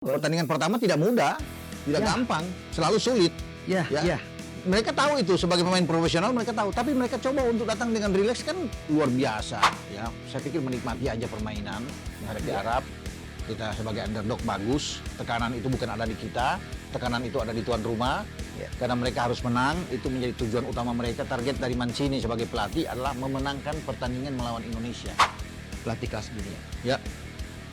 Pertandingan pertama tidak mudah, tidak gampang, selalu sulit. Ya. Mereka tahu itu sebagai pemain profesional, mereka tahu. Tapi mereka coba untuk datang dengan rileks kan luar biasa. Ya, saya pikir menikmati aja permainan menghadapi Arab. Kita sebagai underdog bagus. Tekanan itu bukan ada di kita, tekanan itu ada di tuan rumah. Karena mereka harus menang, itu menjadi tujuan utama mereka. Target dari Mancini sebagai pelatih adalah memenangkan pertandingan melawan Indonesia. Pelatih kelas dunia. Ya.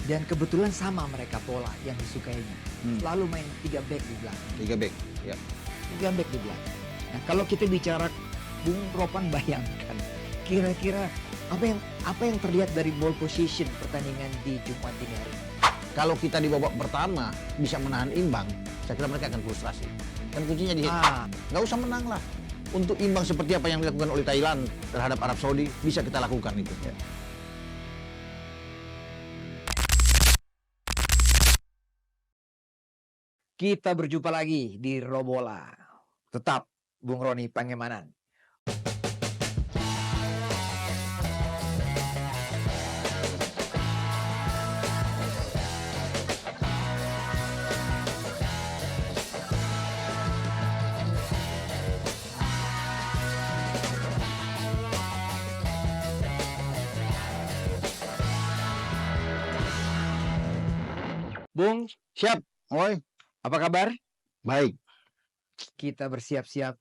Dan kebetulan sama mereka pola yang disukainya. Selalu main 3 back di belakang. 3 back. Ya. 3 back di belakang. Nah, kalau kita bicara Bung Ropan, bayangkan kira-kira apa yang terlihat dari ball position pertandingan di Jumat dini hari. Kalau kita di babak pertama bisa menahan imbang, saya kira mereka akan frustrasi. Kan kuncinya di nggak usah menang lah. Untuk imbang seperti apa yang dilakukan oleh Thailand terhadap Arab Saudi bisa kita lakukan itu. Ya. Kita berjumpa lagi di Robola. Tetap Bung Roni Pangemanan. Bung, Siap, oi. apa kabar? Baik. Kita bersiap-siap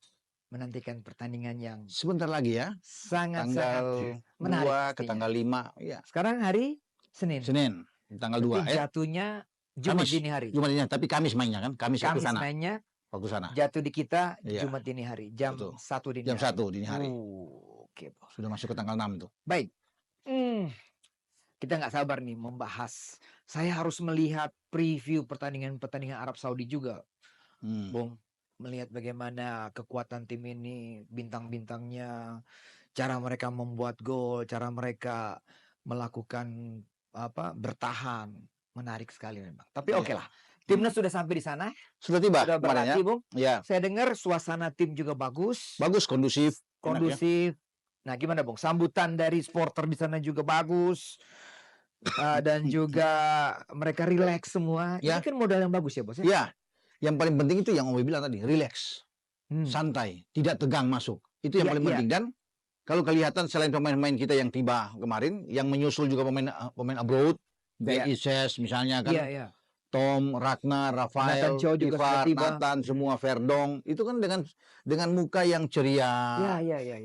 menantikan pertandingan yang Sebentar lagi ya. sangat-sangat Tanggal menarik. 2 ke pastinya. tanggal 5. Ya. Sekarang hari Senin. Senin, tanggal 2 Tapi ya. jatuhnya Jumat Kamis. dini hari. Jumat dini hari, tapi Kamis mainnya kan? Kamis waktu Kamis sana. mainnya, Waktu sana. jatuh di kita Iya. Jumat dini hari. Jam Betul. 1 dini Jam hari. 1 dini hari. Oke. Sudah masuk ke tanggal 6 itu. Baik. Kita nggak sabar nih membahas. Saya harus melihat preview pertandingan Arab Saudi juga. Bung, melihat bagaimana kekuatan tim ini, bintang-bintangnya, cara mereka membuat gol, cara mereka melakukan bertahan, menarik sekali memang. Tapi oke lah, timnas sudah sampai di sana, Sudah tiba sudah kemarin ya. berlatih, Bung. Ya. Saya dengar suasana tim juga bagus, Bagus, kondusif. Enak ya. kondusif. Nah, gimana, Bung? Sambutan dari supporter di sana juga bagus. Dan juga mereka rileks semua. Ya. Ini kan modal yang bagus ya, Bos. Ya. Yang paling penting itu yang Om bilang tadi, rileks. Santai, tidak tegang masuk. Itu yang paling penting. Dan kalau kelihatan selain pemain-pemain kita yang tiba kemarin, yang menyusul juga pemain abroad, Ises misalnya kan. Tom, Ragnar, Rafael, Ivar, Nathan, semua Verdong, itu kan dengan muka yang ceria,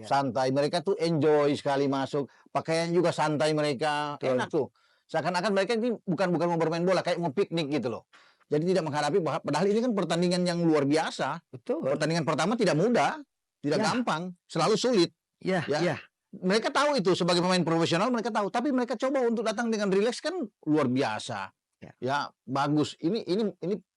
santai. Mereka tuh enjoy sekali masuk. Pakaian juga santai mereka, enak tuh. Seakan-akan mereka ini bukan mau bermain bola, kayak mau piknik gitu loh. Jadi tidak menghadapi, padahal ini kan pertandingan yang luar biasa. Betul. Pertandingan pertama tidak mudah, tidak gampang, selalu sulit. Mereka tahu itu sebagai pemain profesional, mereka tahu. Tapi mereka coba untuk datang dengan rileks kan luar biasa. Ya, bagus. Ini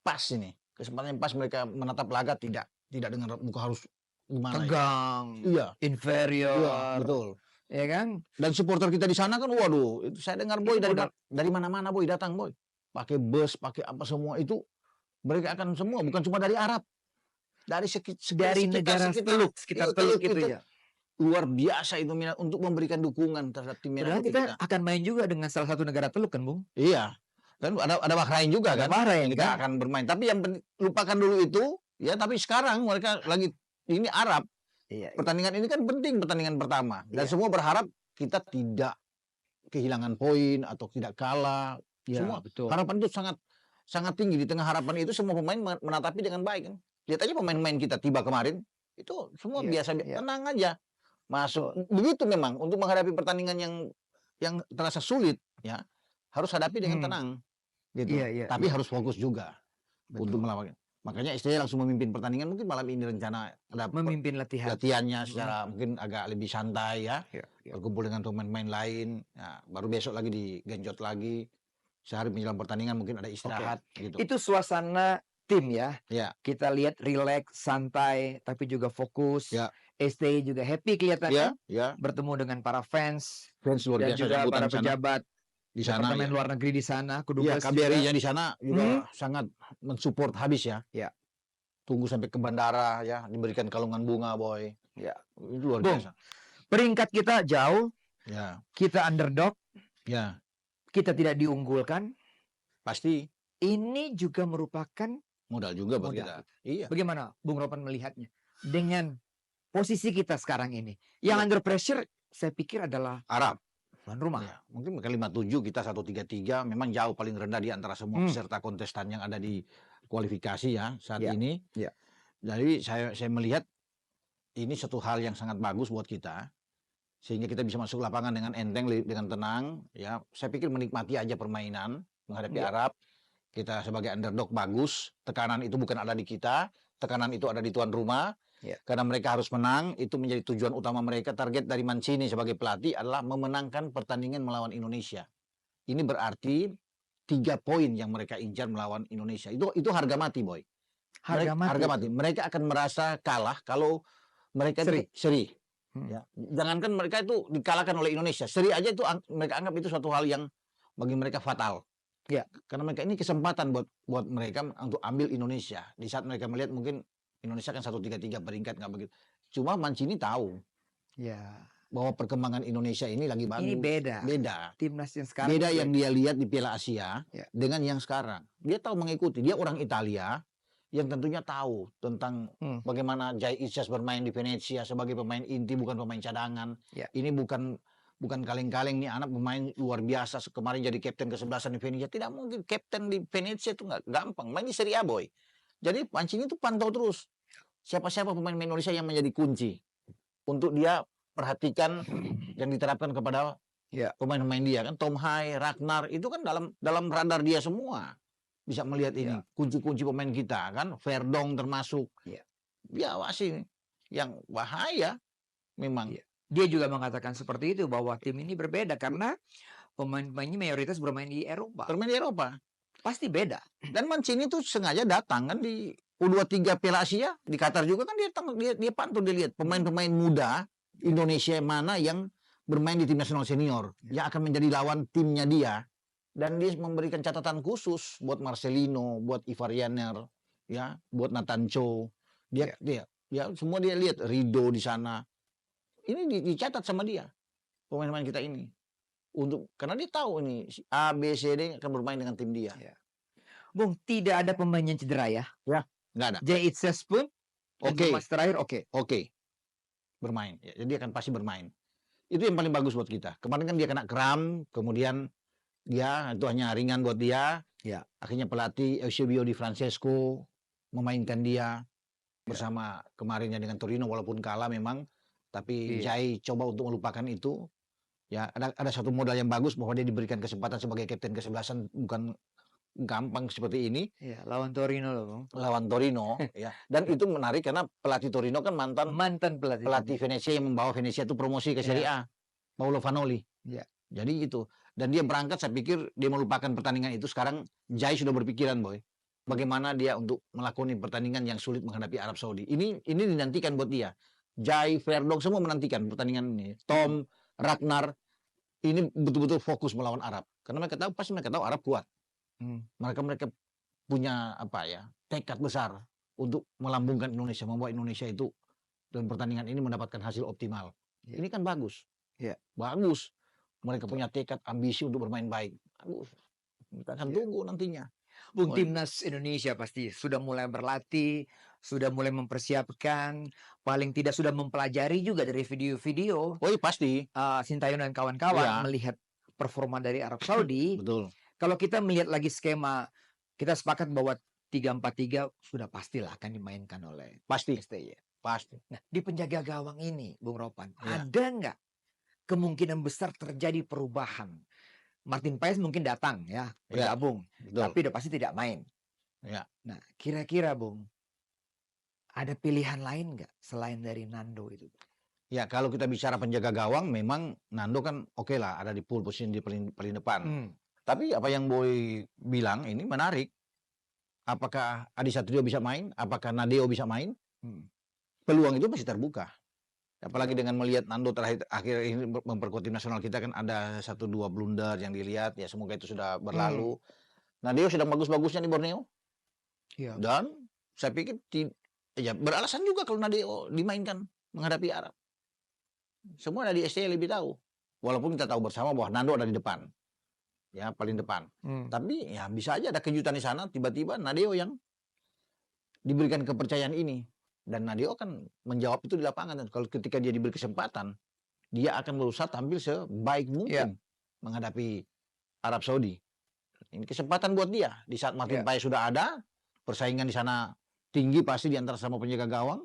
pas ini. Kesempatan yang pas mereka menatap laga tidak dengan muka harus gimana tegang. Iya. Inferior. Iya, betul. Ya kan? Dan supporter kita di sana kan waduh, itu saya dengar Boy dari mana-mana Boy datang Boy. Pakai bus, pakai apa semua itu mereka akan semua bukan cuma dari Arab. Dari negara sekitar Teluk gitu ya. Luar biasa itu minat untuk memberikan dukungan terhadap tim merah putih kita akan main juga dengan salah satu negara Teluk kan, Bung? Iya. Kan ada Bahrain juga kan. Bahrain kita akan bermain. Tapi yang lupakan dulu itu, ya tapi sekarang mereka lagi ini Arab. Pertandingan ini kan penting, pertandingan pertama. Dan semua berharap kita tidak kehilangan poin atau tidak kalah. Semua betul. Harapan itu sangat tinggi. Di tengah harapan itu semua pemain menatapi dengan baik kan. Lihat aja pemain-pemain kita tiba kemarin, itu semua biasa tenang aja. Masuk. Begitu memang untuk menghadapi pertandingan yang terasa sulit ya. Harus hadapi dengan tenang, gitu. Tapi harus fokus juga untuk melawan. Makanya STY langsung memimpin pertandingan. Mungkin malam ini rencana ada memimpin latihannya secara mungkin agak lebih santai ya. Berkumpul dengan pemain-pemain lain. Ya, baru besok lagi digenjot lagi. Sehari menjelang pertandingan mungkin ada istirahat. Gitu. Itu suasana tim ya. Kita lihat rileks, santai, tapi juga fokus. STY juga happy kelihatannya. Bertemu dengan para fans luar dan biasa, juga para pejabat di sana, Departemen luar negeri di sana, KBRI-nya di sana juga sangat mensupport habis ya. Tunggu sampai ke bandara ya, diberikan kalungan bunga Boy. Itu luar biasa. Peringkat kita jauh. Kita underdog. Kita tidak diunggulkan. Pasti. ini juga merupakan modal juga buat modal. kita. Iya. Bagaimana Bung Ropan melihatnya? Dengan posisi kita sekarang ini. Yang under pressure saya pikir adalah Arab. tuan rumah. Ya, mungkin mereka 57, kita 133, memang jauh paling rendah di antara semua peserta kontestan yang ada di kualifikasi ya saat ini. Ya. Jadi saya melihat ini satu hal yang sangat bagus buat kita, sehingga kita bisa masuk lapangan dengan enteng, dengan tenang. Ya, saya pikir menikmati aja permainan menghadapi Arab. Kita sebagai underdog bagus. Tekanan itu bukan ada di kita, tekanan itu ada di tuan rumah. Karena mereka harus menang, itu menjadi tujuan utama mereka. Target dari Mancini sebagai pelatih adalah memenangkan pertandingan melawan Indonesia. Ini berarti 3 poin yang mereka incar melawan Indonesia. Itu harga mati, Boy. Harga mati. Mereka akan merasa kalah kalau mereka seri. Ya. Jangankan mereka itu dikalahkan oleh Indonesia, seri aja itu mereka anggap itu suatu hal yang bagi mereka fatal. Ya, karena mereka ini kesempatan buat mereka untuk ambil Indonesia. Di saat mereka melihat mungkin Indonesia kan 133 peringkat nggak begitu. Cuma Mancini tahu bahwa perkembangan Indonesia ini lagi bagus. Ini beda. Timnas yang sekarang beda yang dia lihat di Piala Asia dengan yang sekarang. Dia tahu mengikuti. Dia orang Italia yang tentunya tahu tentang bagaimana Jai Isyas bermain di Venezia sebagai pemain inti, bukan pemain cadangan. Ini bukan kaleng-kaleng nih, anak pemain luar biasa. Kemarin jadi kapten ke-11 di Venezia. Tidak mungkin kapten di Venezia itu nggak gampang. Main di Serie A, Boy. Jadi Mancini itu pantau terus siapa-siapa pemain Indonesia yang menjadi kunci untuk dia perhatikan yang diterapkan kepada pemain-pemain dia kan. Tom Hai, Ragnar itu kan dalam radar dia semua. Bisa melihat ini kunci-kunci pemain kita kan, Verdong termasuk. Ya masih yang bahaya memang. Dia juga mengatakan seperti itu bahwa tim ini berbeda karena pemain-pemainnya mayoritas bermain di Eropa. Bermain di Eropa. Pasti beda. Dan Mancini itu sengaja datang kan di U23 Piala Asia di Qatar juga kan, dia pantau, dia lihat pemain-pemain muda Indonesia mana yang bermain di tim nasional senior yang akan menjadi lawan timnya dia, dan dia memberikan catatan khusus buat Marcelino, buat Ivar Jenner, ya, buat Natancho. Dia semua dia lihat, Rido di sana. Ini dicatat sama dia pemain-pemain kita ini. Karena dia tahu ini A, B, C, D akan bermain dengan tim dia. Bung, tidak ada pemain yang cedera ya? Ya, nggak ada. Jay Itzes pun terakhir bermain. Ya, jadi dia akan pasti bermain. Itu yang paling bagus buat kita. Kemarin kan dia kena kram, kemudian dia itu hanya ringan buat dia. Akhirnya pelatih Eusebio Di Francesco memainkan dia bersama kemarinnya dengan Torino, walaupun kalah memang, tapi Jai coba untuk melupakan itu. Ya, ada satu modal yang bagus bahwa dia diberikan kesempatan sebagai kapten ke-11, bukan gampang seperti ini. Lawan Torino loh, Bang. Lawan Torino, ya. Dan itu menarik karena pelatih Torino kan mantan pelatih Venezia yang membawa Venezia itu promosi ke Serie A, Paolo Vanoli. Jadi itu. Dan dia berangkat, saya pikir dia melupakan pertandingan itu. Sekarang Jai sudah berpikiran, Boy, bagaimana dia untuk melakukan pertandingan yang sulit menghadapi Arab Saudi. Ini dinantikan buat dia. Jai, Verdong semua menantikan pertandingan ini. Tom, Ragnar ini betul-betul fokus melawan Arab. Karena mereka tahu Arab kuat. Mereka punya tekad besar untuk melambungkan Indonesia, membawa Indonesia itu dalam pertandingan ini mendapatkan hasil optimal. Ini kan bagus. Bagus. Mereka punya tekad, ambisi untuk bermain baik. Kita akan tunggu nantinya. Bung, timnas Indonesia pasti sudah mulai berlatih, sudah mulai mempersiapkan, paling tidak sudah mempelajari juga dari video-video. Pasti. Sintayong dan kawan-kawan melihat performa dari Arab Saudi. Betul. Kalau kita melihat lagi skema, kita sepakat bahwa 3-4-3 sudah pastilah akan dimainkan oleh STY. Pasti. Nah, di penjaga gawang ini, Bung Ropan, ada nggak kemungkinan besar terjadi perubahan? Martin Paes mungkin datang bergabung, tapi udah pasti tidak main. Nah, kira-kira Bung, ada pilihan lain nggak selain dari Nando itu? Ya, kalau kita bicara penjaga gawang, memang Nando kan oke lah, ada di pole position di paling depan. Tapi apa yang Boy bilang ini menarik. Apakah Adi Satrio bisa main? Apakah Nadeo bisa main? Peluang itu masih terbuka. Apalagi dengan melihat Nando akhir ini memperkuat tim nasional kita, kan ada 1-2 blunder yang dilihat. Ya, semoga itu sudah berlalu. Nadeo sedang bagus-bagusnya di Borneo. Dan saya pikir beralasan juga kalau Nadeo dimainkan menghadapi Arab. Semua ada di STY lebih tahu. Walaupun kita tahu bersama bahwa Nando ada di depan. ya paling depan. Tapi ya bisa aja ada kejutan di sana, tiba-tiba Nadeo yang diberikan kepercayaan ini, dan Nadeo akan menjawab itu di lapangan. Dan kalau ketika dia diberi kesempatan, dia akan berusaha tampil sebaik mungkin menghadapi Arab Saudi. Ini kesempatan buat dia di saat Martin Paes sudah ada, persaingan di sana tinggi pasti di antara sama penjaga gawang.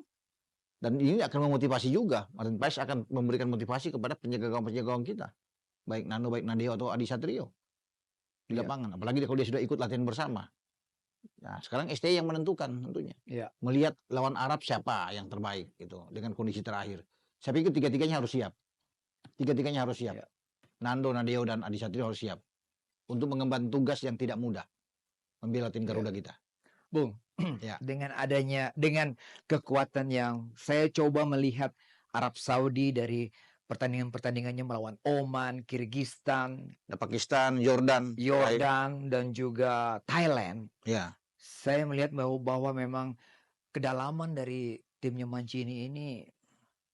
Dan ini akan memotivasi juga. Martin Paes akan memberikan motivasi kepada penjaga gawang kita. Baik Nando, baik Nadeo atau Adi Satrio. Di lapangan. Apalagi kalau dia sudah ikut latihan bersama. Nah, sekarang STI yang menentukan tentunya. Melihat lawan Arab siapa yang terbaik gitu. Dengan kondisi terakhir. Saya pikir tiga-tiganya harus siap. Tiga-tiganya harus siap. Nando, Nadeo, dan Adi Satrio harus siap. Untuk mengemban tugas yang tidak mudah. Membela tim Garuda kita. Bung, dengan kekuatan yang saya coba melihat Arab Saudi dari pertandingan-pertandingannya melawan Oman, Kirgistan, Pakistan, Jordan, dan juga Thailand. Saya melihat bahwa memang kedalaman dari timnya Mancini ini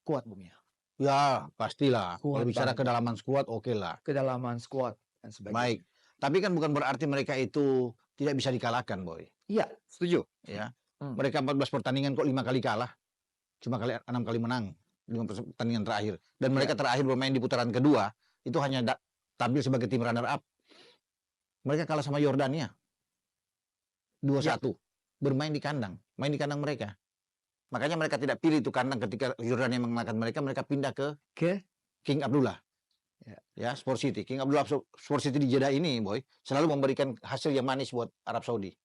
kuat, Bung ya. Ya, pastilah. Kalau bicara kedalaman skuad, oke lah. Kedalaman skuad dan sebagainya. Baik. Tapi kan bukan berarti mereka itu tidak bisa dikalahkan, Boy. Iya, setuju. Ya. Mereka 14 pertandingan kok 5 kali kalah. Cuma 6 kali menang 5 pertandingan terakhir. Dan mereka terakhir bermain di putaran kedua itu hanya tampil sebagai tim runner up. Mereka kalah sama Yordania 2-1. Bermain di kandang, main di kandang mereka. Makanya mereka tidak pilih itu kandang ketika Yordania mengalahkan mereka, mereka pindah ke King Abdullah. Ya, Sport City. King Abdullah Sport City di Jeddah ini, Boy, selalu memberikan hasil yang manis buat Arab Saudi.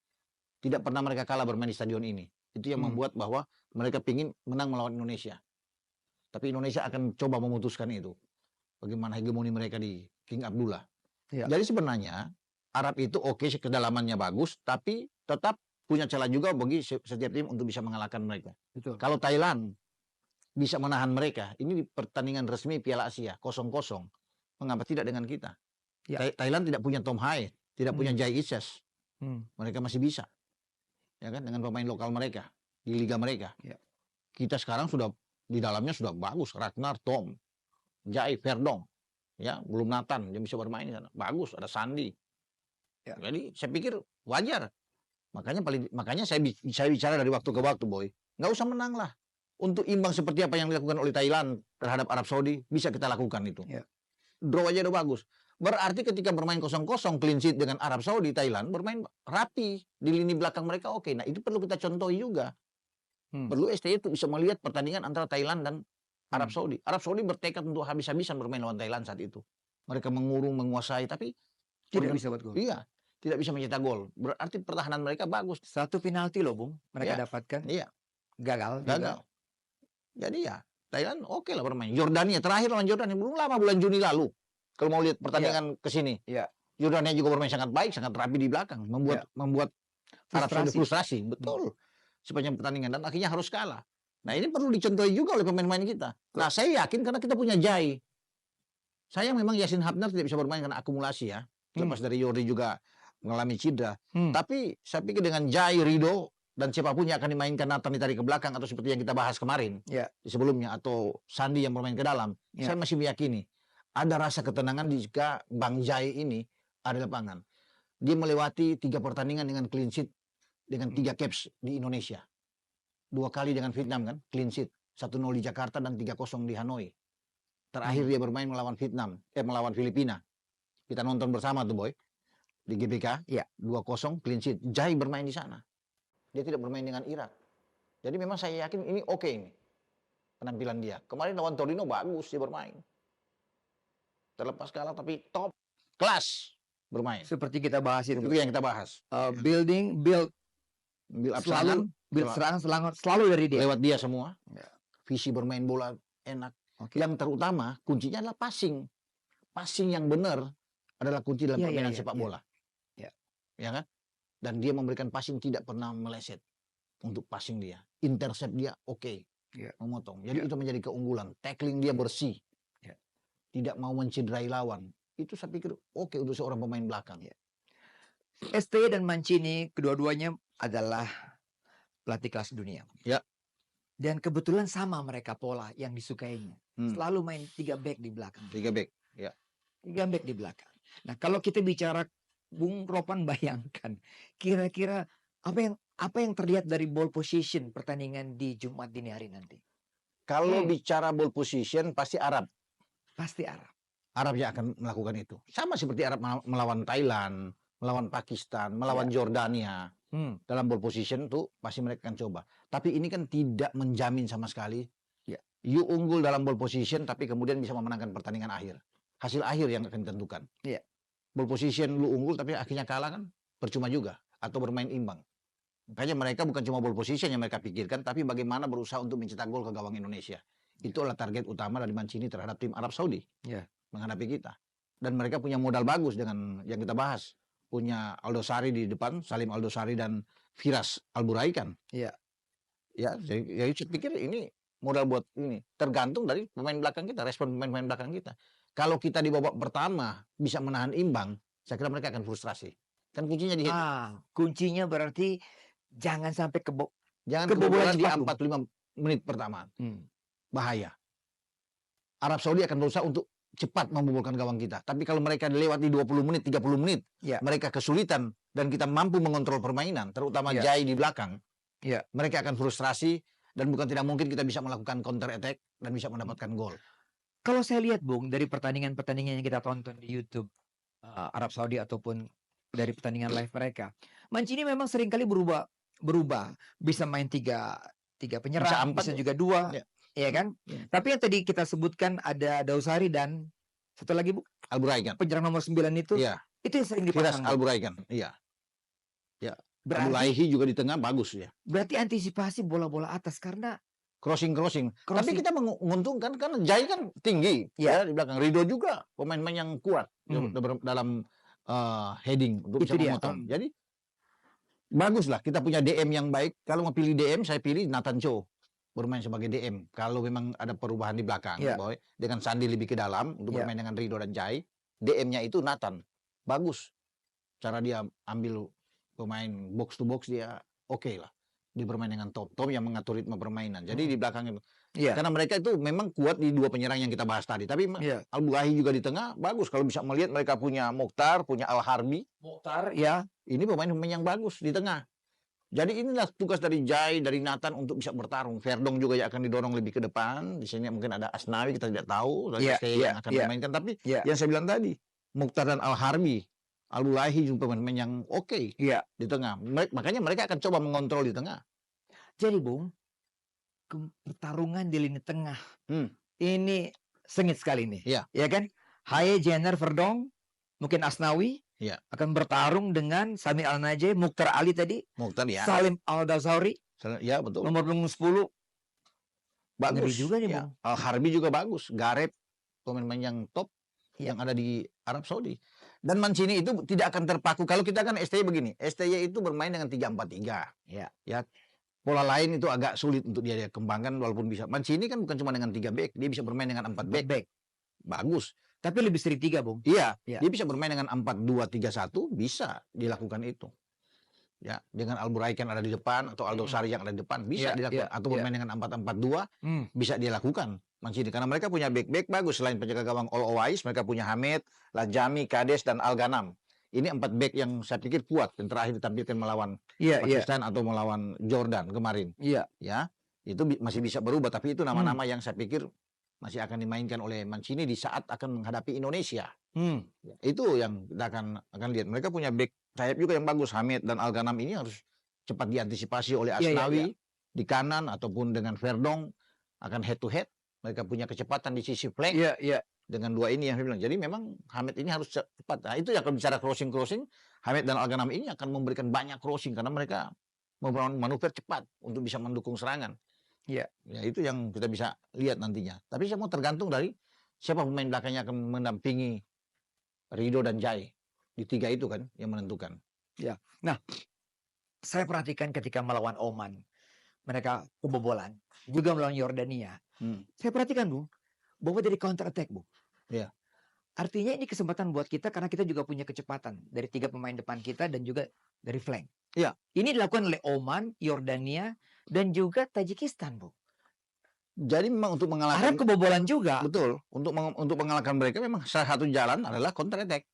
Tidak pernah mereka kalah bermain di stadion ini. Itu yang membuat bahwa mereka ingin menang melawan Indonesia. Tapi Indonesia akan coba memutuskan itu. Bagaimana hegemoni mereka di King Abdullah. Jadi sebenarnya Arab itu oke, kedalamannya bagus, tapi tetap punya celah juga bagi setiap tim untuk bisa mengalahkan mereka. Betul. Kalau Thailand bisa menahan mereka, ini di pertandingan resmi Piala Asia 0-0. Mengapa tidak dengan kita? Thailand tidak punya Tom Hai, tidak punya Jai Ises. Mereka masih bisa. Ya kan, dengan pemain lokal mereka di liga mereka. Kita sekarang sudah di dalamnya sudah bagus. Ragnar, Tom, Jai, Verdong, ya belum Nathan yang bisa bermain di sana. Bagus, ada Sandi. Jadi saya pikir wajar. Makanya saya bicara dari waktu ke waktu, Boy. Nggak usah menang lah. Untuk imbang seperti apa yang dilakukan oleh Thailand terhadap Arab Saudi bisa kita lakukan itu. Draw aja udah bagus. Berarti ketika bermain 0-0 clean sheet dengan Arab Saudi, Thailand bermain rapi di lini belakang mereka. Oke, nah itu perlu kita contohi juga. Perlu STI itu bisa melihat pertandingan antara Thailand dan Arab Saudi. Arab Saudi bertekad untuk habis-habisan bermain lawan Thailand saat itu. Mereka mengurung, menguasai, tapi tidak bisa buat gol. Iya, tidak bisa mencetak gol. Berarti pertahanan mereka bagus. Satu penalti loh, Bung, mereka dapatkan. Gagal. Jadi ya Thailand oke lah bermain. Jordania terakhir lawan Jordania belum lama, bulan Juni lalu. Kalau mau lihat pertandingan ke sini. Jordania juga bermain sangat baik, sangat rapi di belakang, membuat Arab Saudi frustrasi. Betul. Sepanjang pertandingan dan akhirnya harus kalah. Nah, ini perlu dicontohi juga oleh pemain-pemain kita. Nah, saya yakin karena kita punya Jai. Sayang memang Yasin Habnar tidak bisa bermain karena akumulasi ya. Lepas dari Yordi juga mengalami cedera. Tapi saya pikir dengan Jai, Rido, dan siapapun yang akan dimainkan Nathan ditarik ke belakang atau seperti yang kita bahas kemarin di sebelumnya, atau Sandi yang bermain ke dalam, saya masih meyakini ada rasa ketenangan jika Bang Jai ini ada di lapangan. Dia melewati 3 pertandingan dengan clean sheet dengan 3 caps di Indonesia. 2 kali dengan Vietnam kan, clean sheet. 1-0 di Jakarta dan 3-0 di Hanoi. Terakhir dia bermain melawan melawan Filipina. Kita nonton bersama tuh, Boy. Di GBK, 2-0 clean sheet. Jai bermain di sana. Dia tidak bermain dengan Irak. Jadi memang saya yakin ini oke ini. Penampilan dia. Kemarin lawan Torino bagus dia bermain. Terlepas kalah tapi top kelas bermain. Seperti kita bahas itu. Seperti yang kita bahas. Build serangan selalu dari dia. Lewat dia semua. Visi bermain bola enak. Yang terutama kuncinya adalah passing. Passing yang benar adalah kunci dalam permainan sepak bola. Ya kan? Dan dia memberikan passing tidak pernah meleset untuk passing dia. Intercept dia oke. Memotong. Jadi itu menjadi keunggulan. Tackling dia bersih. Tidak mau mencederai lawan. Itu saya pikir oke untuk seorang pemain belakang. STI dan Mancini kedua-duanya adalah pelatih kelas dunia. Dan kebetulan sama mereka pola yang disukainya. Selalu main 3 back di belakang. 3 back. 3 back di belakang. Nah, kalau kita bicara Bung Ropan bayangkan, kira-kira apa yang terlihat dari ball position pertandingan di Jumat dini hari nanti? Kalau bicara ball position pasti Arab. Pasti Arab. Arab yang akan melakukan itu. Sama seperti Arab melawan Thailand, melawan Pakistan, melawan Jordania. Dalam ball position tuh pasti mereka akan coba. Tapi ini kan tidak menjamin sama sekali. You unggul dalam ball position tapi kemudian bisa memenangkan pertandingan akhir. Hasil akhir yang akan ditentukan. Ball position lu unggul tapi akhirnya kalah kan percuma juga. Atau bermain imbang. Makanya mereka bukan cuma ball position yang mereka pikirkan, tapi bagaimana berusaha untuk mencetak gol ke gawang Indonesia. Itu adalah target utama dari Mancini terhadap tim Arab Saudi. Menghadapi kita. Dan mereka punya modal bagus dengan yang kita bahas. Punya Aldosari di depan, Salim Aldosari dan Firas Alburaikan. Jadi saya pikir ini modal buat ini. Tergantung dari pemain belakang kita, respon pemain belakang kita. Kalau kita di babak pertama bisa menahan imbang, saya kira mereka akan frustrasi. Kan kuncinya di kuncinya berarti jangan sampai kebobolan di 45 menit pertama. Bahaya. Arab Saudi akan berusaha untuk cepat membobolkan gawang kita. Tapi kalau mereka lewati 20 menit, 30 menit, mereka kesulitan dan kita mampu mengontrol permainan, terutama Jai di belakang, mereka akan frustrasi dan bukan tidak mungkin kita bisa melakukan counter attack dan bisa mendapatkan gol. Kalau saya lihat, Bung, dari pertandingan-pertandingan yang kita tonton di YouTube Arab Saudi ataupun dari pertandingan live mereka, Mancini memang seringkali berubah, bisa main tiga penyerang, bisa juga 2. Iya kan? Tapi yang tadi kita sebutkan ada Dausari dan satu lagi, Bu, Alburaikan. Penyerang nomor 9 itu. Itu yang sering dipasang. Firas Alburaikan. Abdullahi juga di tengah bagus ya. Berarti antisipasi bola-bola atas karena crossing. Tapi kita menguntungkan karena Jai kan tinggi di belakang. Rido juga pemain-pemain yang kuat dalam heading untuk bisa memotong. Jadi baguslah kita punya DM yang baik. Kalau mau pilih DM, saya pilih Nathan Cho bermain sebagai DM. Kalau memang ada perubahan di belakang, dengan Sandi lebih ke dalam untuk bermain dengan Rido dan Jai, DM-nya itu Nathan. Bagus. Cara dia ambil pemain box to box dia oke lah. Dia bermain dengan Tom yang mengatur ritme permainan. Jadi di belakang itu. Karena mereka itu memang kuat di 2 penyerang yang kita bahas tadi. Tapi Al-Bulahi juga di tengah bagus. Kalau bisa melihat mereka punya Mokhtar, punya Al-Harbi. Ini pemain-pemain yang bagus di tengah. Jadi inilah tugas dari Jai, dari Nathan untuk bisa bertarung. Verdong juga akan didorong lebih ke depan. Di sini mungkin ada Asnawi, kita tidak tahu yang akan dimainkan. Tapi yang saya bilang tadi, Mokhtar dan Al-Harbi, Al-Bulahi juga pemain yang oke di tengah. Makanya mereka akan coba mengontrol di tengah. Jadi, Bung, pertarungan di lini tengah ini sengit sekali nih. Ya kan? Haye, Jenner, Verdong, mungkin Asnawi akan bertarung dengan Sami Al-Najeh, Mukhtar Ali tadi, Salim Al-Dazauri, betul. nomor 10. Bagus juga nih, Bung. Al-Harbi juga bagus. Gareth, pemain-pemain yang top yang ada di Arab Saudi. Dan Mancini itu tidak akan terpaku. Kalau kita kan STY begini, STY itu bermain dengan 3-4-3. Pola lain itu agak sulit untuk dia kembangkan walaupun bisa. Mancini kan bukan cuma dengan 3 back, dia bisa bermain dengan 4 back. Bagus. Tapi lebih sering 3, Bung. Dia bisa bermain dengan 4-2-3-1, bisa dilakukan itu. Dengan Alburaikan ada di depan atau Aldosari yang ada di depan bisa dilakukan. Atau bermain dengan 4-4-2 bisa dilakukan. Mancini karena mereka punya back bagus selain penjaga gawang All Owais, mereka punya Hamid, Lajami, Kades dan Al-Ghanam. Ini 4 back yang saya pikir kuat dan terakhir ditampilkan melawan Pakistan atau melawan Jordan kemarin. Itu masih bisa berubah tapi itu nama-nama yang saya pikir masih akan dimainkan oleh Mancini di saat akan menghadapi Indonesia. Itu yang kita akan lihat. Mereka punya back sayap juga yang bagus. Hamid dan Al-Ghanam ini harus cepat diantisipasi oleh Asnawi di kanan ataupun dengan Verdong akan head to head. Mereka punya kecepatan di sisi flank. Dengan 2 ini yang saya bilang. Jadi memang Hamid ini harus cepat. Nah, itu yang kalau bicara crossing, Hamid dan Al-Ghanam ini akan memberikan banyak crossing karena mereka membangun manuver cepat untuk bisa mendukung serangan. Itu yang kita bisa lihat nantinya. Tapi semua tergantung dari siapa pemain belakangnya akan mendampingi Rido dan Jai. Di 3 itu kan yang menentukan. Nah, saya perhatikan ketika melawan Oman, mereka kebobolan. Juga melawan Yordania. Saya perhatikan, Bung, bahwa dari counter attack, Bung. Artinya ini kesempatan buat kita karena kita juga punya kecepatan dari 3 pemain depan kita dan juga dari flank. Ini dilakukan oleh Oman, Yordania, dan juga Tajikistan, Bu. Jadi memang untuk mengalahkan Arab kebobolan juga. Betul. Untuk mengalahkan mereka memang salah satu jalan adalah counter attack.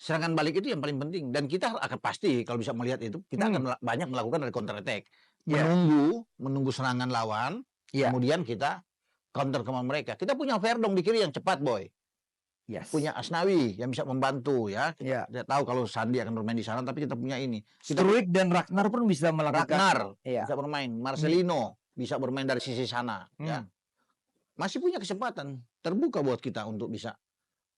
serangan balik itu yang paling penting, dan kita akan pasti kalau bisa melihat itu kita akan banyak melakukan dari counter attack. Menunggu serangan lawan, kemudian kita counter kemauan mereka. Kita punya Verdong di kiri yang cepat, Boy. Punya Asnawi yang bisa membantu ya. Kita tidak tahu kalau Sandi akan bermain di sana, tapi kita punya ini. Struik dan Ragnar pun bisa melakukan. Bisa bermain. Marcelino bisa bermain dari sisi sana. Ya. Masih punya kesempatan terbuka buat kita untuk bisa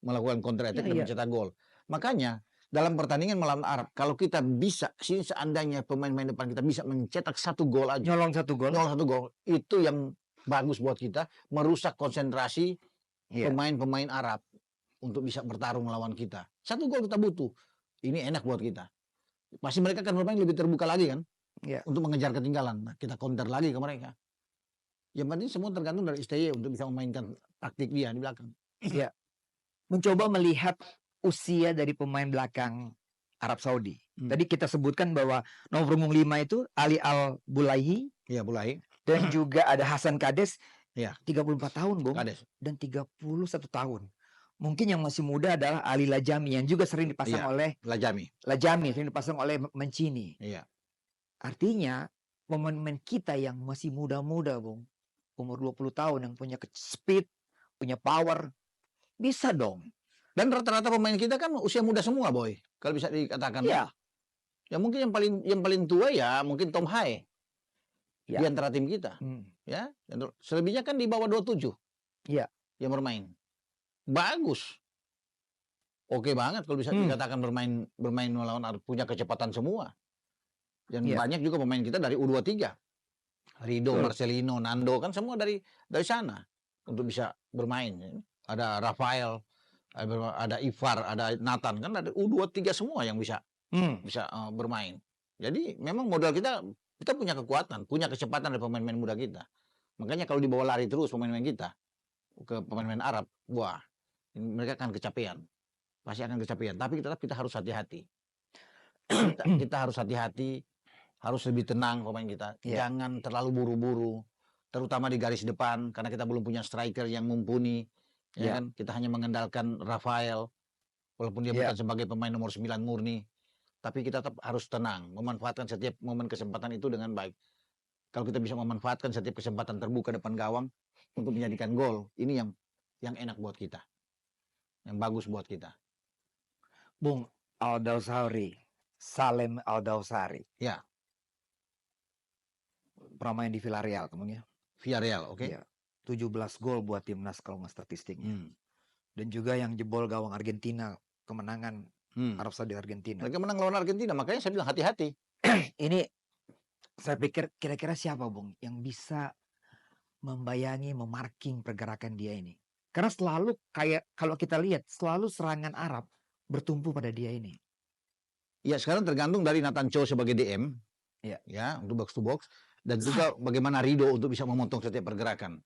melakukan counter attack dan mencetak gol. Makanya dalam pertandingan melawan Arab, kalau kita bisa, seandainya pemain-pemain depan kita bisa mencetak 1 gol aja, nyolong 1 gol, itu yang bagus buat kita, merusak konsentrasi pemain-pemain Arab untuk bisa bertarung melawan kita. 1 gol kita butuh. Ini enak buat kita. Pasti mereka akan bermain lebih terbuka lagi kan, untuk mengejar ketinggalan. Nah, kita counter lagi ke mereka. Yang penting semua tergantung dari STY untuk bisa memainkan taktik dia di belakang. Mencoba melihat usia dari pemain belakang Arab Saudi. Tadi kita sebutkan bahwa nomor punggung 5 itu Ali Al-Bulaihi. Bulaihi. Dan juga ada Hasan Kades. 34 tahun, Bung. Kades. Dan 31 tahun. Mungkin yang masih muda adalah Ali Lajami yang juga sering dipasang oleh Lajami sering dipasang oleh Mancini. Artinya pemain-pemain kita yang masih muda-muda, Bung. Umur 20 tahun yang punya speed, punya power, bisa dong. Dan rata-rata pemain kita kan usia muda semua, Boy. Kalau bisa dikatakan. Ya mungkin yang paling tua ya mungkin Tom Hae. Di antara tim kita. Ya, selebihnya kan di bawah 27. Yang bermain. Bagus. Oke banget kalau bisa dikatakan bermain melawan Arab, punya kecepatan semua. Dan banyak juga pemain kita dari U23. Rido, Marcelino, Nando kan semua dari sana untuk bisa bermain. Ada Rafael, ada Ivar, ada Nathan, kan ada U23 semua yang bisa bermain. Jadi memang modal kita punya kekuatan, punya kecepatan dari pemain-pemain muda kita. Makanya kalau dibawa lari terus pemain-pemain kita ke pemain-pemain Arab, wah, mereka akan kecapean. Pasti akan kecapean, tapi tetap kita harus hati-hati. Kita harus hati-hati, harus lebih tenang pemain kita. Jangan terlalu buru-buru, terutama di garis depan karena kita belum punya striker yang mumpuni. Kan? Kita hanya mengandalkan Rafael walaupun dia bukan sebagai pemain nomor 9 murni, tapi kita tetap harus tenang, memanfaatkan setiap momen kesempatan itu dengan baik. Kalau kita bisa memanfaatkan setiap kesempatan terbuka depan gawang untuk menjadikan gol, ini yang enak buat kita, yang bagus buat kita. Bung Al-Dawsari, Salem Al-Dawsari. Pernah main di Villarreal temannya. Villarreal, oke. 17 gol buat timnas kalau nggak statistiknya. Dan juga yang jebol gawang Argentina, kemenangan Arab Saudi Argentina. Mereka menang lawan Argentina, makanya saya bilang hati-hati. Ini saya pikir kira-kira siapa, Bung, yang bisa membayangi, memarking pergerakan dia ini. Karena selalu kayak kalau kita lihat selalu serangan Arab bertumpu pada dia ini. Ya sekarang tergantung dari Nathan Cho sebagai DM, ya untuk box to box, dan juga bagaimana Rido untuk bisa memotong setiap pergerakan.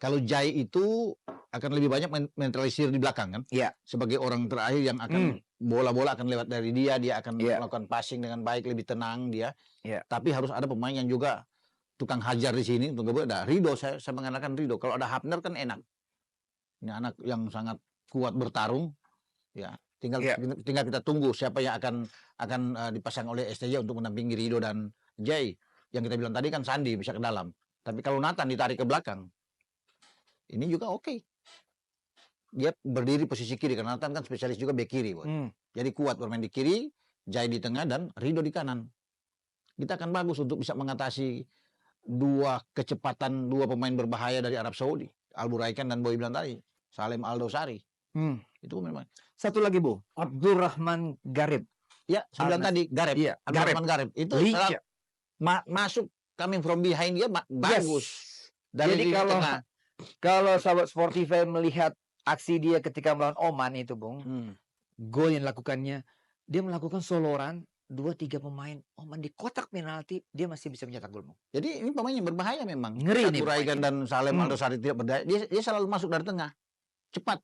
Kalau Jai itu akan lebih banyak mentralisir di belakang kan, sebagai orang terakhir yang akan bola-bola akan lewat dari dia akan melakukan passing dengan baik, lebih tenang dia. Tapi harus ada pemain yang juga tukang hajar di sini untuk ada Rido. Saya mengandalkan Rido. Kalau ada Hapner kan enak. Ini anak yang sangat kuat bertarung, ya. Tinggal kita tunggu siapa yang akan dipasang oleh STJ untuk mendampingi Rido dan Jai. Yang kita bilang tadi kan Sandi bisa ke dalam. Tapi kalau Nathan ditarik ke belakang, ini juga oke. Dia berdiri posisi kiri karena Nathan kan spesialis juga bek kiri, jadi kuat bermain di kiri, Jai di tengah dan Rido di kanan. Kita akan bagus untuk bisa mengatasi dua pemain berbahaya dari Arab Saudi, Al-Buraikan dan Boy bilang tadi, Salem Al-Dawsari. Itu memang. Satu lagi, Bu, Abdurrahman Garib. Ya, saya bilang tadi Garib. Abdurrahman Garib. Itu masuk coming from behind dia bagus. Jadi kalau sahabat Sportify melihat aksi dia ketika melawan Oman itu, Bung, gol yang dilakukannya, dia melakukan soloran 2-3 pemain Oman di kotak penalti, dia masih bisa mencetak gol, Bung. Jadi ini pemain yang berbahaya memang. Ngeri nih. Buraikan dan Salem Al-Dawsari tidak berdaya. Dia selalu masuk dari tengah. Cepat.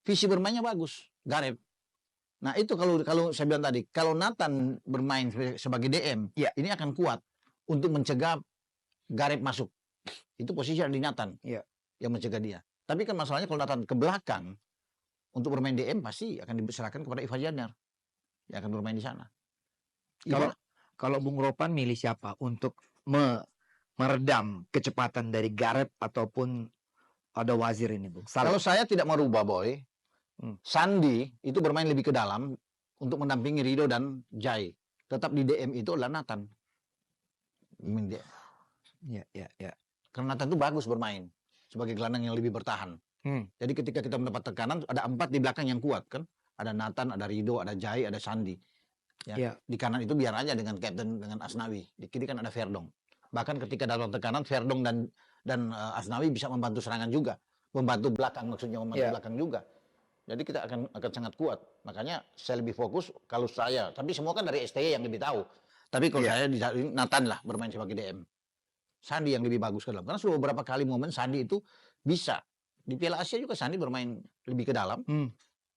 Visi bermainnya bagus. Garib. Nah, itu kalau saya bilang tadi, kalau Nathan bermain sebagai DM, ini akan kuat untuk mencegah Garib masuk. Itu posisi di Nathan yang mencegah dia. Tapi kan masalahnya kalau Nathan ke belakang, untuk bermain DM pasti akan diserahkan kepada Ivar Jenner yang akan bermain di sana. Kalau kalau Bung Ropan milih siapa untuk meredam kecepatan dari Gareth ataupun ada Wazir ini, Bung? Kalau saya tidak merubah, Boy, Sandi itu bermain lebih ke dalam untuk mendampingi Rido dan Jai. Tetap di DM itu adalah Nathan. Ya. Karena Nathan itu bagus bermain sebagai gelandang yang lebih bertahan. Jadi ketika kita mendapat tekanan, ada 4 di belakang yang kuat kan. Ada Nathan, ada Rido, ada Jai, ada Sandi. Ya. Di kanan itu biar aja dengan Captain, dengan Asnawi. Di kiri kan ada Verdong. Bahkan ketika dalam tekanan, Verdong dan Asnawi bisa membantu serangan juga. Membantu belakang, maksudnya membantu belakang juga. Jadi kita akan sangat kuat. Makanya saya lebih fokus kalau saya. Tapi semua kan dari STY yang lebih tahu. Tapi kalau saya Nathan lah bermain sebagai DM. Sandi yang lebih bagus ke dalam. Karena sudah beberapa kali momen Sandi itu bisa. Di Piala Asia juga Sandi bermain lebih ke dalam.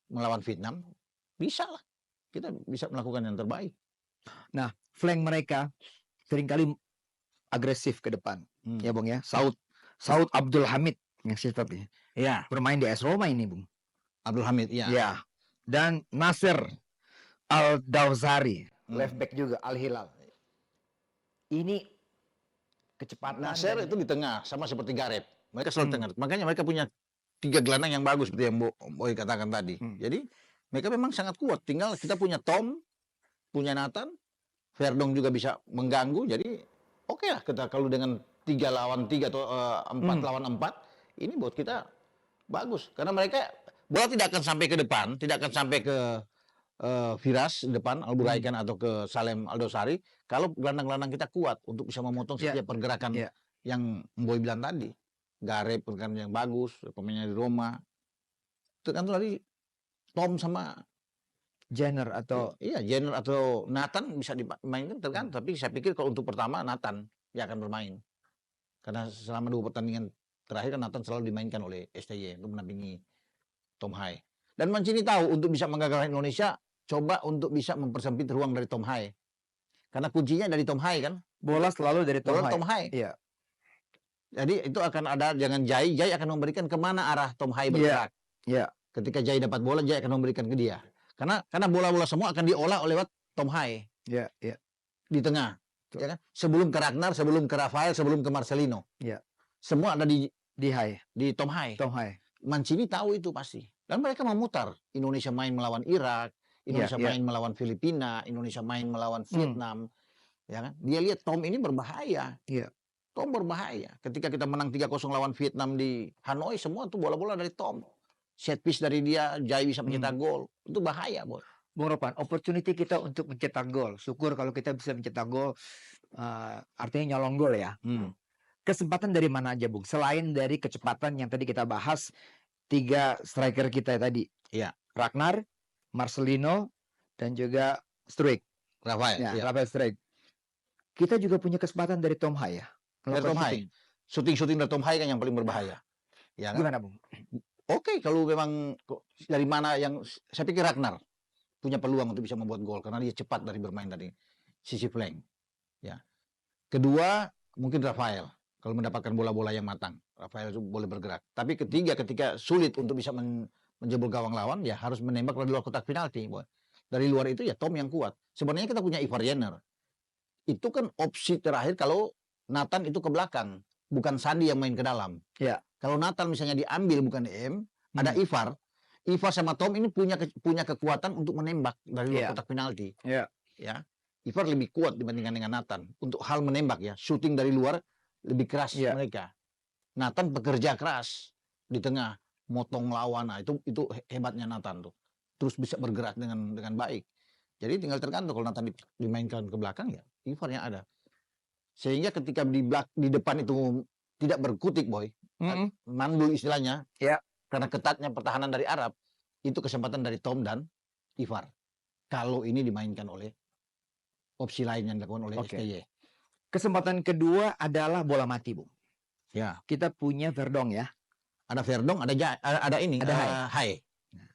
Melawan Vietnam. Bisa lah. Kita bisa melakukan yang terbaik. Nah, flank mereka seringkali agresif ke depan. Ya Bung ya. Saud Abdul Hamid yang sifatnya. Ya. Bermain di AS Roma ini, Bung. Abdul Hamid, ya. Dan Nasir Al-Dawzari, left back juga Al Hilal. Ini kecepatan. Nasir itu di tengah, sama seperti Gareth. Mereka selalu tengah. Makanya mereka punya 3 gelandang yang bagus seperti yang Boy katakan tadi. Jadi mereka memang sangat kuat. Tinggal kita punya Tom, punya Nathan, Verdong juga bisa mengganggu. Jadi oke lah kita kalau dengan 3 lawan 3 atau 4 lawan 4, ini buat kita bagus. Karena mereka bola tidak akan sampai ke depan, tidak akan sampai ke Firas depan, Alburaikan atau ke Salem Aldosari. Kalau gelandang-gelandang kita kuat untuk bisa memotong setiap pergerakan yang Boy bilang tadi. Gareth pergerakan yang bagus, pemainnya di Roma. Tergantung dari Tom sama Jenner atau Jenner atau Nathan bisa dimainkan tergantung. Tapi saya pikir kalau untuk pertama Nathan yang akan bermain. Karena selama 2 pertandingan terakhir kan Nathan selalu dimainkan oleh STY untuk mendampingi Tom Hai. Dan Mancini tahu untuk bisa menggagalkan Indonesia, coba untuk bisa mempersempit ruang dari Tom Hai. Karena kuncinya dari Tom Hai kan. Bola selalu dari Tom Hai. Iya. Jadi itu akan ada dengan Jai akan memberikan kemana arah Tom Hai bergerak. Iya. Ketika Jai dapat bola, Jai akan memberikan ke dia. Karena bola-bola semua akan diolah oleh Tom Hai. Iya. Di tengah. Ya kan? Sebelum ke Ragnar, sebelum ke Rafael, sebelum ke Marcelino. Iya. Semua ada di Hai. Di Tom Hai. Mancini tahu itu pasti. Dan mereka memutar. Indonesia main melawan Irak, Indonesia main melawan Filipina, Indonesia main melawan Vietnam. Ya kan? Dia lihat Tom ini berbahaya. Iya. Tom berbahaya. Ketika kita menang 3-0 lawan Vietnam di Hanoi, semua itu bola-bola dari Tom. Set piece dari dia, Jai bisa mencetak gol. Itu bahaya, Boy. Bung Ropan, opportunity kita untuk mencetak gol. Syukur kalau kita bisa mencetak gol, artinya nyolong gol ya. Kesempatan dari mana aja, Bung? Selain dari kecepatan yang tadi kita bahas, 3 striker kita tadi. Iya. Ragnar, Marcelino, dan juga Struijk. Rafael. Rafael Struijk. Kita juga punya kesempatan dari Tom Hai ya. Dari Tom Hai. Shooting dari Tom Hai kan yang paling berbahaya. Ya kan? Gimana, Bung? Oke, kalau memang dari mana yang saya pikir Ragnar punya peluang untuk bisa membuat gol karena dia cepat dari bermain dari sisi flank. Ya. Kedua, mungkin Rafael. Kalau mendapatkan bola-bola yang matang, Rafael itu boleh bergerak. Tapi ketiga, ketika sulit untuk bisa menjebol gawang lawan, ya harus menembak dari luar kotak penalti. Dari luar itu ya Tom yang kuat. Sebenarnya kita punya Ivar Jenner. Itu kan opsi terakhir kalau Nathan itu ke belakang, bukan Sandi yang main ke dalam. Ya. Kalau Nathan misalnya diambil bukan DM, ada Ivar. Ivar sama Tom ini punya kekuatan untuk menembak dari luar kotak penalti. Ya. Ivar lebih kuat dibandingkan dengan Nathan untuk hal menembak ya, shooting dari luar lebih keras mereka. Nathan bekerja keras di tengah, motong lawan. Nah, itu hebatnya Nathan tuh. Terus bisa bergerak dengan baik. Jadi tinggal tergantung kalau Nathan dimainkan ke belakang ya, Ivar yang ada. Sehingga ketika di depan itu tidak berkutik, Boy. Mandu istilahnya. Ya. Karena ketatnya pertahanan dari Arab, itu kesempatan dari Tom dan Ivar. Kalau ini dimainkan oleh opsi lain yang dilakukan oleh STY. Kesempatan kedua adalah bola mati, Bung. Ya. Kita punya Verdong ya. Ada Verdong, ada ini, ada Hai.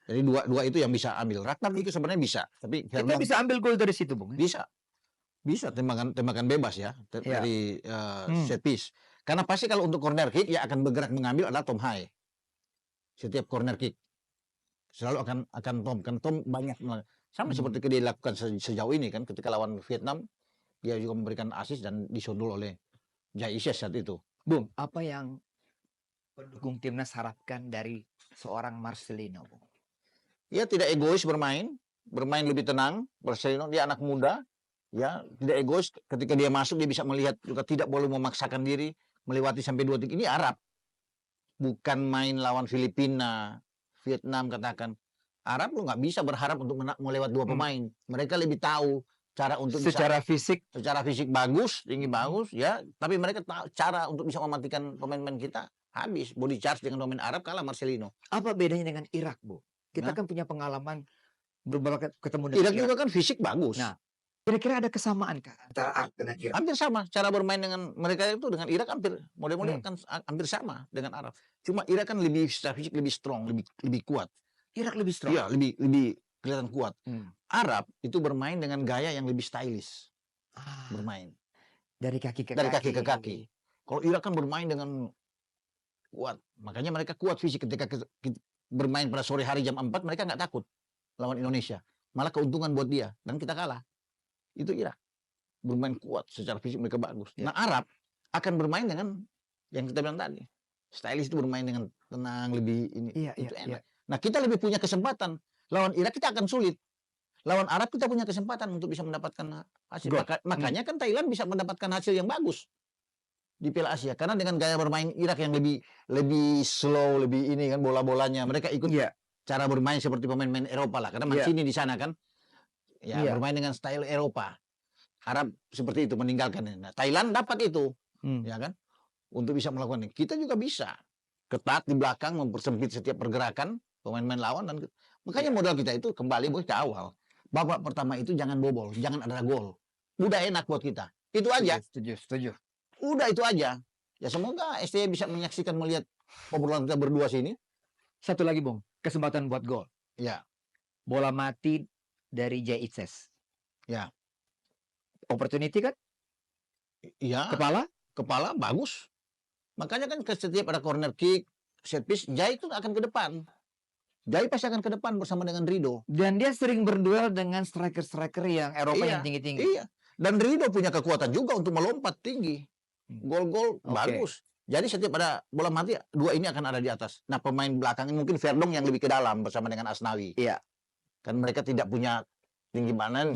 Jadi dua itu yang bisa ambil. Ragnar itu sebenarnya bisa, tapi Kita Verdong bisa ambil gol dari situ, Bung. Bisa tembakan bebas ya dari set piece. Karena pasti kalau untuk corner kick ya akan bergerak mengambil adalah Tom Hai. Setiap corner kick. selalu akan Tom banyak sama seperti yang dia lakukan sejauh ini kan, ketika lawan Vietnam dia juga memberikan assist dan disundul oleh Jai Isyes saat itu. Bung, apa yang pendukung timnas harapkan dari seorang Marcelino, Bung? Ya tidak egois bermain lebih tenang. Marcelino dia anak muda, ya tidak egois. Ketika dia masuk dia bisa melihat juga, tidak boleh memaksakan diri melewati sampai 2-3. Ini Arab, bukan main lawan Filipina, Vietnam katakan. Arab lu nggak bisa berharap untuk melewat 2 pemain. Mereka lebih tahu cara untuk secara fisik bagus, tinggi bagus, ya. Tapi mereka tahu cara untuk bisa mematikan pemain-pemain kita. Habis body charge dengan pemain Arab, kalah Marcelino. Apa bedanya dengan Irak, Bu? Kita kan punya pengalaman beberapa ketemu dengan Irak juga kan fisik bagus. Nah, kira-kira ada kesamaan kah antara Arab dengan Irak? Hampir sama cara bermain dengan mereka itu, dengan Irak hampir model-model kan hampir sama dengan Arab. Cuma Irak kan lebih secara fisik lebih strong, lebih kuat. Irak lebih strong. Iya, lebih kelihatan kuat. Arab itu bermain dengan gaya yang lebih stylish. Bermain dari kaki ke kaki. Kalau Irak kan bermain dengan kuat. Makanya mereka kuat fisik. Ketika bermain pada sore hari jam 4, mereka nggak takut lawan Indonesia. Malah keuntungan buat dia, dan kita kalah. Itu Irak. Bermain kuat, secara fisik mereka bagus. Nah, Arab akan bermain dengan yang kita bilang tadi. Stylish itu bermain dengan tenang, lebih ini. Itu enak. Nah, kita lebih punya kesempatan. Lawan Irak kita akan sulit. Lawan Arab kita punya kesempatan untuk bisa mendapatkan hasil. Makanya kan Thailand bisa mendapatkan hasil yang bagus di Piala Asia, karena dengan gaya bermain Irak yang lebih slow, lebih ini kan, bola-bolanya mereka ikut cara bermain seperti pemain-pemain Eropa lah, karena Mancini di sana kan bermain dengan style Eropa. Arab seperti itu meninggalkan. Nah, Thailand dapat itu, ya kan, untuk bisa melakukan ini. Kita juga bisa ketat di belakang, mempersempit setiap pergerakan pemain-pemain lawan, dan makanya modal kita itu kembali ke awal. Babak pertama itu jangan bobol, jangan ada gol. Udah enak buat kita. Itu aja. Setuju. Udah itu aja. Ya semoga STY bisa menyaksikan, melihat obrolan kita berdua sini. Satu lagi, Bung, kesempatan buat gol. Ya. Bola mati dari Jai Isyes. Ya. Opportunity kan? Iya. Kepala bagus. Makanya kan setiap ada corner kick, set piece, Jai itu akan ke depan. Jai pasti akan ke depan bersama dengan Rido. Dan dia sering berduel dengan striker-striker yang Eropa yang tinggi-tinggi. Iya. Dan Rido punya kekuatan juga untuk melompat tinggi. Gol-gol bagus. Jadi setiap ada bola mati, 2 ini akan ada di atas. Nah, pemain belakang mungkin Verdong yang lebih ke dalam bersama dengan Asnawi. Iya. Kan mereka tidak punya tinggi badan.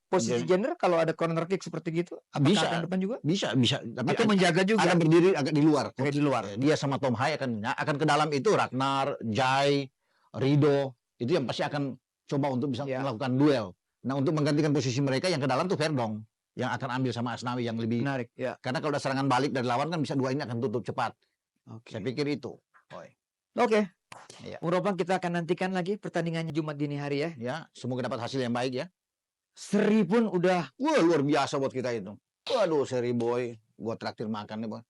Posisi Jenner kalau ada corner kick seperti gitu, bisa depan juga? Bisa. Tapi atau menjaga juga. Akan berdiri agak di luar. Di luar. Dia sama Tom Hai akan ke dalam itu, Ragnar, Jai, Rido, itu yang pasti akan coba untuk bisa melakukan duel. Nah, untuk menggantikan posisi mereka yang ke dalam tuh Verdong yang akan ambil sama Asnawi yang lebih menarik. Ya. Karena kalau ada serangan balik dari lawan kan bisa 2 ini akan tutup cepat. Saya pikir itu. Oke. Eropa kita akan nantikan lagi pertandingannya Jumat dini hari ya. Ya, semoga dapat hasil yang baik ya. Seri pun udah luar biasa buat kita itu. Waduh, Seri boy, gua traktir makan nih, Boy.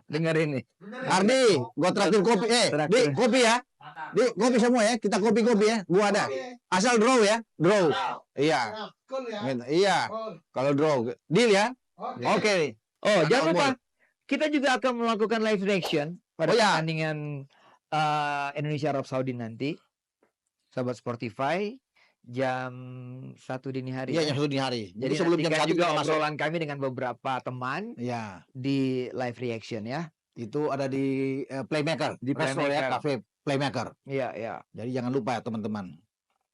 Dengar ini. Ardi, gua traktir kopi. Di kopi ya. Di kopi semua ya. Kita kopi ya. Gua ada. Asal draw ya. Draw. Iya. Iya. Kalau draw. Deal ya. Oke. Oh, jangan lupa. Kita juga akan melakukan live reaction pada pertandingan Indonesia Arab Saudi nanti. Sahabat Sportify jam 1 dini hari. Iya, jam 1 dini hari. Jadi sebelum jam 1 juga obrolan kami dengan beberapa teman di live reaction ya. Itu ada di Playmaker, di Playmaker Cafe Playmaker. Iya. Jadi jangan lupa ya teman-teman.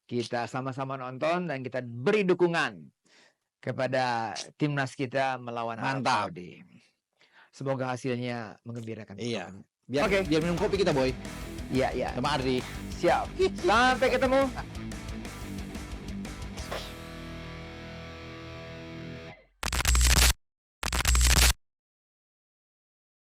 Kita sama-sama nonton dan kita beri dukungan kepada timnas kita melawan Arab Saudi. Semoga hasilnya menggembirakan. Iya. Biar minum kopi kita, Boy. Iya. Sama Ardi. Siap. Sampai ketemu